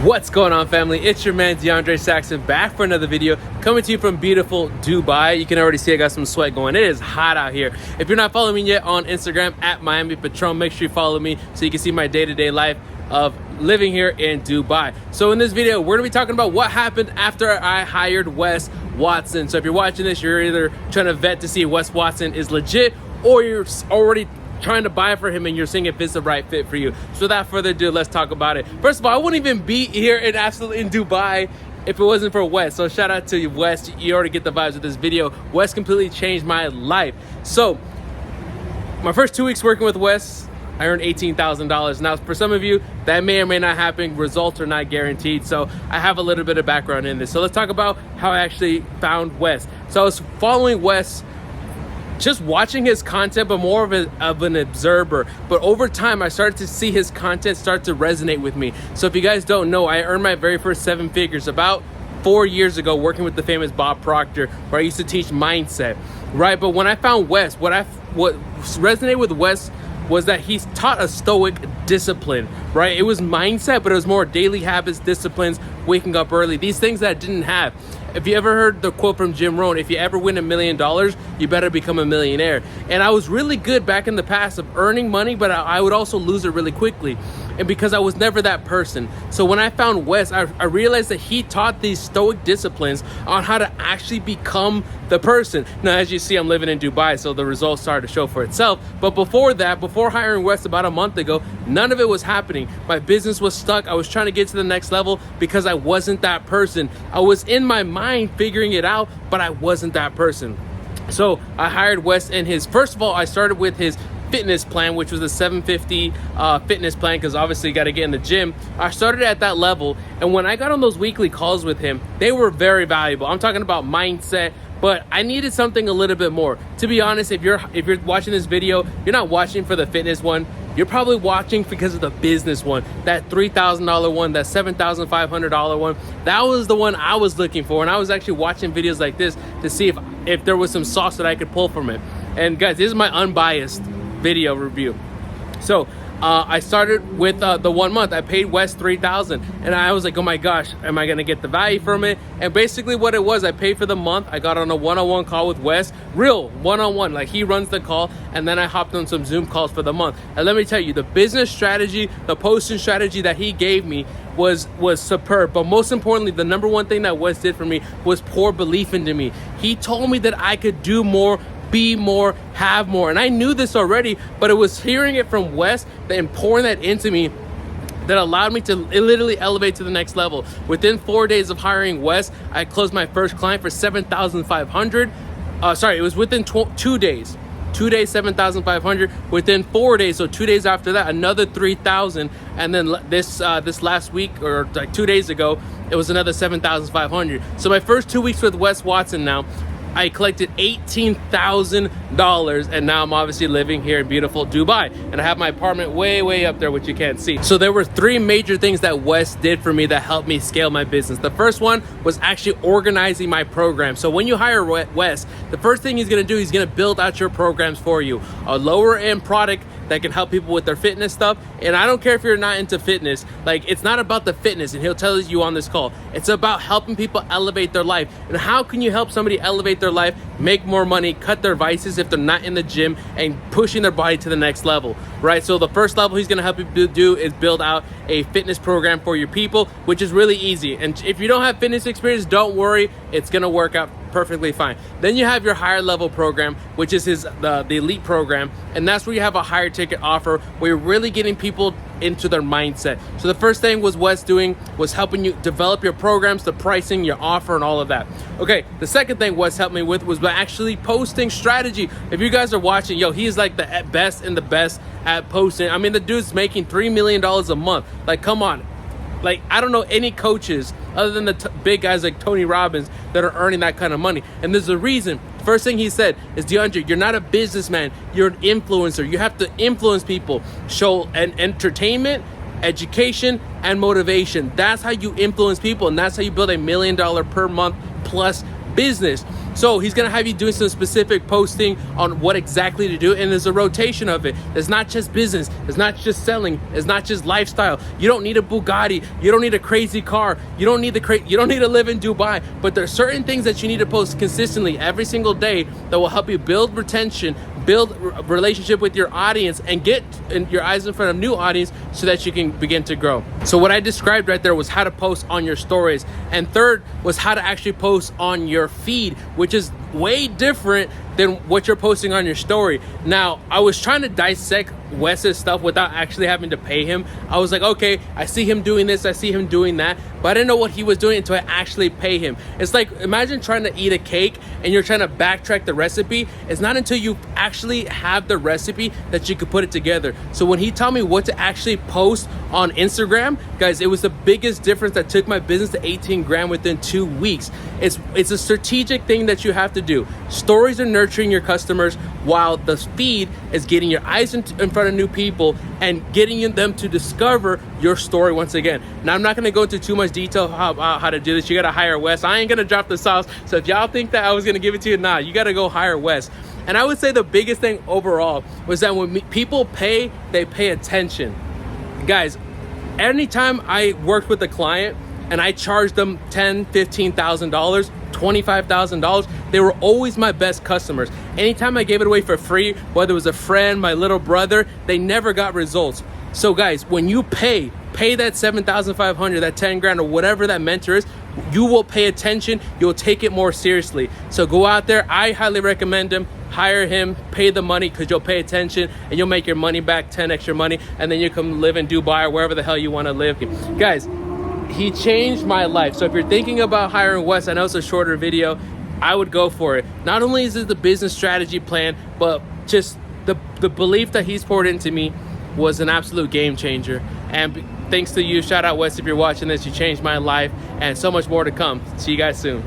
What's going on, family? It's your man DeAndre Saxon back for another video, coming to you from beautiful Dubai. You can already see I got some sweat going. It is hot out here. If you're not following me yet on Instagram at Miami Patron, make sure you follow me so you can see my day-to-day life of living here in Dubai. So in this video, we're gonna be talking about what happened after I hired Wes Watson. So if you're watching this, you're either trying to vet to see if Wes Watson is legit, or you're already trying to buy for him and you're seeing if it's the right fit for you. So without further ado, let's talk about it. First of all, I wouldn't even be here in Dubai if it wasn't for Wes. So shout out to you, Wes. You already get the vibes of this video. Wes completely changed my life. So my first 2 weeks working with Wes, I earned $18,000. Now, for some of you, that may or may not happen. Results are not guaranteed. So I have a little bit of background in this. So let's talk about how I actually found Wes. So I was following Wes, just watching his content, but more of an observer. But over time, I started to see his content start to resonate with me. So if you guys don't know, I earned my very first 7 figures about 4 years ago working with the famous Bob Proctor, where I used to teach mindset, right? But when I found Wes, what resonated with Wes was that he's taught a stoic discipline, right? It was mindset, but it was more daily habits, disciplines, waking up early, these things that I didn't have. If you ever heard the quote from Jim Rohn, if you ever win $1 million, you better become a millionaire. And I was really good back in the past of earning money, but I would also lose it really quickly. And because I was never that person. So when I found Wes, I realized that he taught these stoic disciplines on how to actually become the person. Now, as you see, I'm living in Dubai, so the results started to show for itself. But before that, before hiring Wes about a month ago, none of it was happening. My business was stuck. I was trying to get to the next level because I wasn't that person. I was in my mind figuring it out, but I wasn't that person. So I hired Wes, and first of all, I started with his fitness plan, which was a 750 fitness plan, because obviously you got to get in the gym. I started at that level, and when I got on those weekly calls with him, they were very valuable. I'm talking about mindset, but I needed something a little bit more. To be honest, if you're watching this video, you're not watching for the fitness one. You're probably watching because of the business one, that $3,000 one, that $7,500 one. That was the one I was looking for, and I was actually watching videos like this to see if there was some sauce that I could pull from it. And guys, this is my unbiased video review. So I started with the 1 month. I paid Wes $3,000, and I was like, oh my gosh, am I gonna get the value from it? And basically what it was, I paid for the month. I got on a one-on-one call with Wes, real one-on-one, like he runs the call, and then I hopped on some Zoom calls for the month. And let me tell you, the business strategy, the posting strategy that he gave me was superb. But most importantly, the number one thing that Wes did for me was pour belief into me. He told me that I could do more, be more, have more. And I knew this already, but it was hearing it from Wes and pouring that into me that allowed me to literally elevate to the next level. Within 4 days of hiring Wes, I closed my first client for $7,500. Sorry, it was within 2 days. 2 days, $7,500. Within 4 days, so 2 days after that, another $3,000. And then this last week, or like 2 days ago, it was another $7,500. So my first 2 weeks with Wes Watson now, I collected $18,000, and now I'm obviously living here in beautiful Dubai, and I have my apartment way up there, which you can't see. So there were 3 major things that Wes did for me that helped me scale my business. The first one was actually organizing my program. So when you hire Wes, the first thing he's gonna do, he's gonna build out your programs for you. A lower end product that can help people with their fitness stuff. And I don't care if you're not into fitness, like it's not about the fitness, and he'll tell you on this call. It's about helping people elevate their life. And how can you help somebody elevate their life, make more money, cut their vices if they're not in the gym, and pushing their body to the next level, right? So the first level he's gonna help you do is build out a fitness program for your people, which is really easy. And if you don't have fitness experience, don't worry, it's gonna work out perfectly fine. Then you have your higher level program, which is the elite program, and that's where you have a higher ticket offer where you're really getting people into their mindset. So the first thing Wes doing was helping you develop your programs, the pricing, your offer, and all of that. Okay, the second thing Wes helped me with was by actually posting strategy. If you guys are watching, yo, he's like the best and the best at posting. I mean, the dude's making $3 million a month. Like, come on. Like, I don't know any coaches other than the big guys like Tony Robbins that are earning that kind of money. And there's a reason. First thing he said is, DeAndre, you're not a businessman. You're an influencer. You have to influence people. Show an entertainment, education, and motivation. That's how you influence people. And that's how you build $1 million per month plus business. So he's gonna have you doing some specific posting on what exactly to do, and there's a rotation of it. It's not just business, it's not just selling, it's not just lifestyle. You don't need a Bugatti, you don't need a crazy car, you don't need to live in Dubai, but there's certain things that you need to post consistently every single day that will help you build retention, build a relationship with your audience, and get your eyes in front of new audience so that you can begin to grow. So what I described right there was how to post on your stories, and third was how to actually post on your feed, which is way different than what you're posting on your story. Now, I was trying to dissect Wes's stuff without actually having to pay him. I was like, okay, I see him doing this, I see him doing that, but I didn't know what he was doing until I actually pay him. It's like, imagine trying to eat a cake and you're trying to backtrack the recipe. It's not until you actually have the recipe that you could put it together. So when he told me what to actually post on Instagram, guys, it was the biggest difference that took my business to 18 grand within 2 weeks. It's a strategic thing that you have to do. Stories are nurturing your customers, while the feed is getting your eyes in front of new people and getting them to discover your story once again. Now, I'm not going to go into too much detail how to do this. You got to hire Wes. I ain't going to drop the sauce. So if y'all think that I was going to give it to you, nah, you got to go hire Wes. And I would say the biggest thing overall was that when people pay, they pay attention. Guys, anytime I worked with a client and I charged them $10,000, $15,000, $25,000, they were always my best customers. Anytime I gave it away for free, whether it was a friend, my little brother, they never got results. So guys, when you pay that 7,500, that 10 grand, or whatever that mentor is, you will pay attention, you'll take it more seriously. So go out there, I highly recommend him, hire him, pay the money, because you'll pay attention and you'll make your money back, 10 extra money, and then you come live in Dubai or wherever the hell you want to live. Guys, he changed my life. So if you're thinking about hiring Wes, I know it's a shorter video, I would go for it. Not only is it the business strategy plan, but just the belief that he's poured into me was an absolute game changer. And thanks to you, shout out Wes if you're watching this, you changed my life, and so much more to come. See you guys soon.